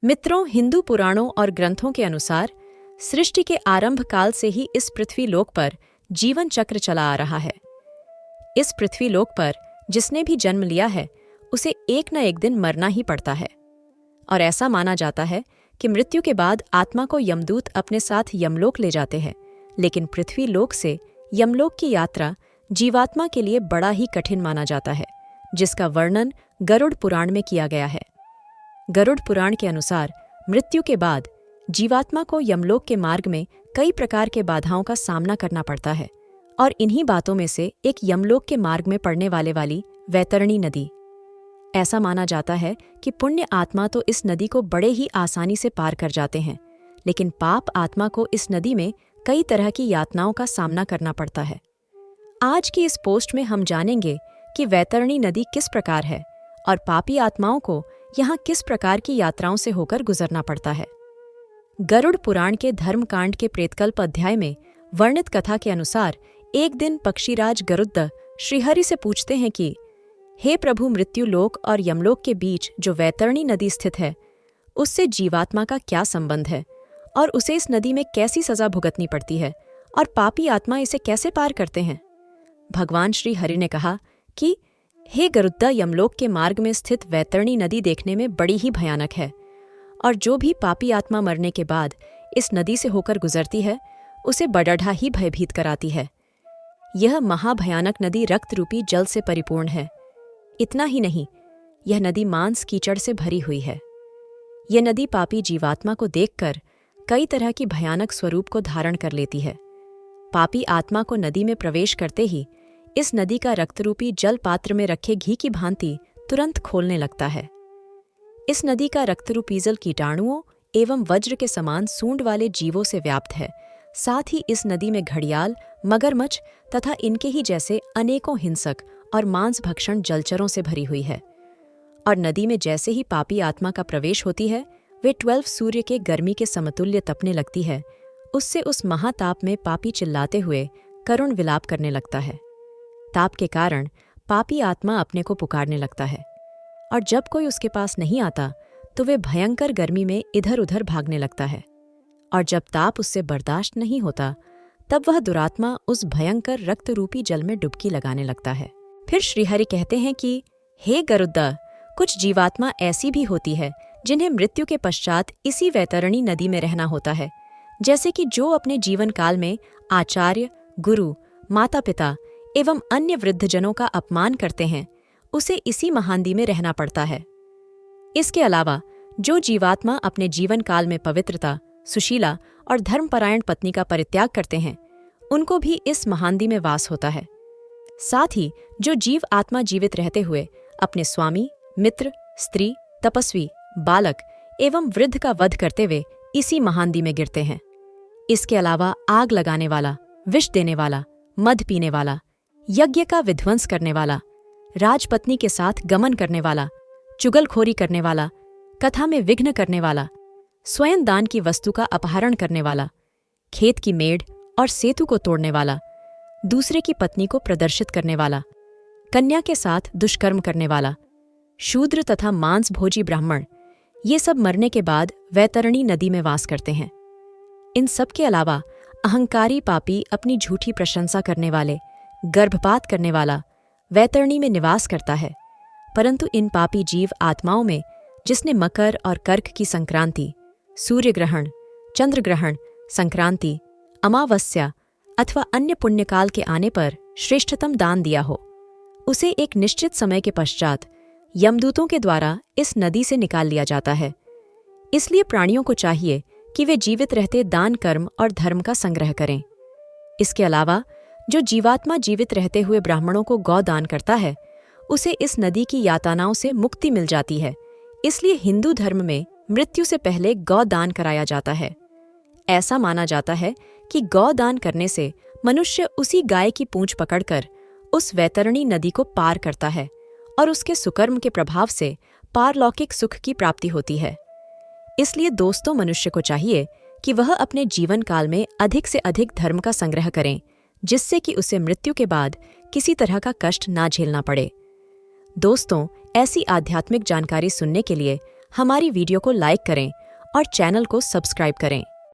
मित्रों, हिंदू पुराणों और ग्रंथों के अनुसार सृष्टि के आरंभ काल से ही इस पृथ्वी लोक पर जीवन चक्र चला आ रहा है। इस पृथ्वी लोक पर जिसने भी जन्म लिया है उसे एक न एक दिन मरना ही पड़ता है और ऐसा माना जाता है कि मृत्यु के बाद आत्मा को यमदूत अपने साथ यमलोक ले जाते हैं। लेकिन पृथ्वी लोक से यमलोक की यात्रा जीवात्मा के लिए बड़ा ही कठिन माना जाता है, जिसका वर्णन गरुड़ पुराण में किया गया है। गरुड़ पुराण के अनुसार मृत्यु के बाद जीवात्मा को यमलोक के मार्ग में कई प्रकार के बाधाओं का सामना करना पड़ता है और इन्हीं बातों में से एक यमलोक के मार्ग में पड़ने वाली वैतरणी नदी। ऐसा माना जाता है कि पुण्य आत्मा तो इस नदी को बड़े ही आसानी से पार कर जाते हैं, लेकिन पाप आत्मा को इस नदी में कई तरह की यातनाओं का सामना करना पड़ता है। आज की इस पोस्ट में हम जानेंगे कि वैतरणी नदी किस प्रकार है और पापी आत्माओं को यहाँ किस प्रकार की यात्राओं से होकर गुजरना पड़ता है। गरुड़ पुराण के धर्मकांड के प्रेतकल्प अध्याय में वर्णित कथा के अनुसार एक दिन पक्षीराज गरुड़ श्रीहरि से पूछते हैं कि हे प्रभु, मृत्यु लोक और यमलोक के बीच जो वैतरणी नदी स्थित है उससे जीवात्मा का क्या संबंध है और उसे इस नदी में कैसी सजा भुगतनी पड़ती है और पापी आत्मा इसे कैसे पार करते हैं। भगवान श्री हरि ने कहा कि हे गरुड़, यमलोक के मार्ग में स्थित वैतरणी नदी देखने में बड़ी ही भयानक है और जो भी पापी आत्मा मरने के बाद इस नदी से होकर गुजरती है उसे बड़ढ़ा ही भयभीत कराती है। यह महाभयानक नदी रक्त रूपी जल से परिपूर्ण है। इतना ही नहीं, यह नदी मांस कीचड़ से भरी हुई है। यह नदी पापी जीवात्मा को देखकर कई तरह की भयानक स्वरूप को धारण कर लेती है। पापी आत्मा को नदी में प्रवेश करते ही इस नदी का रक्तरूपी जल पात्र में रखे घी की भांति तुरंत खोलने लगता है। इस नदी का रक्तरूपी जल कीटाणुओं एवं वज्र के समान सूंड वाले जीवों से व्याप्त है। साथ ही इस नदी में घड़ियाल, मगरमच्छ तथा इनके ही जैसे अनेकों हिंसक और मांस भक्षण जलचरों से भरी हुई है। और नदी में जैसे ही पापी आत्मा का प्रवेश होती है वे 12 सूर्य के गर्मी के समतुल्य तपने लगती है। उससे उस महाताप में पापी चिल्लाते हुए करुण विलाप करने लगता है। ताप के कारण पापी आत्मा अपने को पुकारने लगता है और जब कोई उसके पास नहीं आता तो वे भयंकर गर्मी में इधर उधर भागने लगता है और जब ताप उससे बर्दाश्त नहीं होता तब वह दुरात्मा उस भयंकर रक्त रूपी जल में डुबकी लगाने लगता है। फिर श्रीहरि कहते हैं कि हे गरुड़, कुछ जीवात्मा ऐसी भी होती है जिन्हें मृत्यु के पश्चात इसी वैतरणी नदी में रहना होता है। जैसे कि जो अपने जीवन काल में आचार्य, गुरु, माता पिता एवं अन्य वृद्धजनों का अपमान करते हैं उसे इसी महानदी में रहना पड़ता है। इसके अलावा जो जीवात्मा अपने जीवन काल में पवित्रता, सुशीला और धर्मपरायण पत्नी का परित्याग करते हैं उनको भी इस महानदी में वास होता है। साथ ही जो जीव आत्मा जीवित रहते हुए अपने स्वामी, मित्र, स्त्री, तपस्वी, बालक एवं वृद्ध का वध करते हुए इसी महानदी में गिरते हैं। इसके अलावा आग लगाने वाला, विष देने वाला, मद पीने वाला, यज्ञ का विध्वंस करने वाला, राजपत्नी के साथ गमन करने वाला, चुगलखोरी करने वाला, कथा में विघ्न करने वाला, स्वयं दान की वस्तु का अपहरण करने वाला, खेत की मेड़ और सेतु को तोड़ने वाला, दूसरे की पत्नी को प्रदर्शित करने वाला, कन्या के साथ दुष्कर्म करने वाला, शूद्र तथा मांस भोजी ब्राह्मण, ये सब मरने के बाद वैतरणी नदी में वास करते हैं। इन सब के अलावा अहंकारी पापी, अपनी झूठी प्रशंसा करने वाले, गर्भपात करने वाला वैतरणी में निवास करता है। परंतु इन पापी जीव आत्माओं में जिसने मकर और कर्क की संक्रांति, सूर्य ग्रहण, चंद्र ग्रहण, संक्रांति, अमावस्या अथवा अन्य पुण्यकाल के आने पर श्रेष्ठतम दान दिया हो, उसे एक निश्चित समय के पश्चात यमदूतों के द्वारा इस नदी से निकाल लिया जाता है। इसलिए प्राणियों को चाहिए कि वे जीवित रहते दान, कर्म और धर्म का संग्रह करें। इसके अलावा जो जीवात्मा जीवित रहते हुए ब्राह्मणों को गौ दान करता है उसे इस नदी की यातनाओं से मुक्ति मिल जाती है। इसलिए हिंदू धर्म में मृत्यु से पहले गौ दान कराया जाता है। ऐसा माना जाता है कि गौ दान करने से मनुष्य उसी गाय की पूंछ पकड़कर उस वैतरणी नदी को पार करता है और उसके सुकर्म के प्रभाव से पारलौकिक सुख की प्राप्ति होती है। इसलिए दोस्तों, मनुष्य को चाहिए कि वह अपने जीवन काल में अधिक से अधिक धर्म का संग्रह करें, जिससे कि उसे मृत्यु के बाद किसी तरह का कष्ट ना झेलना पड़े। दोस्तों, ऐसी आध्यात्मिक जानकारी सुनने के लिए हमारी वीडियो को लाइक करें और चैनल को सब्सक्राइब करें।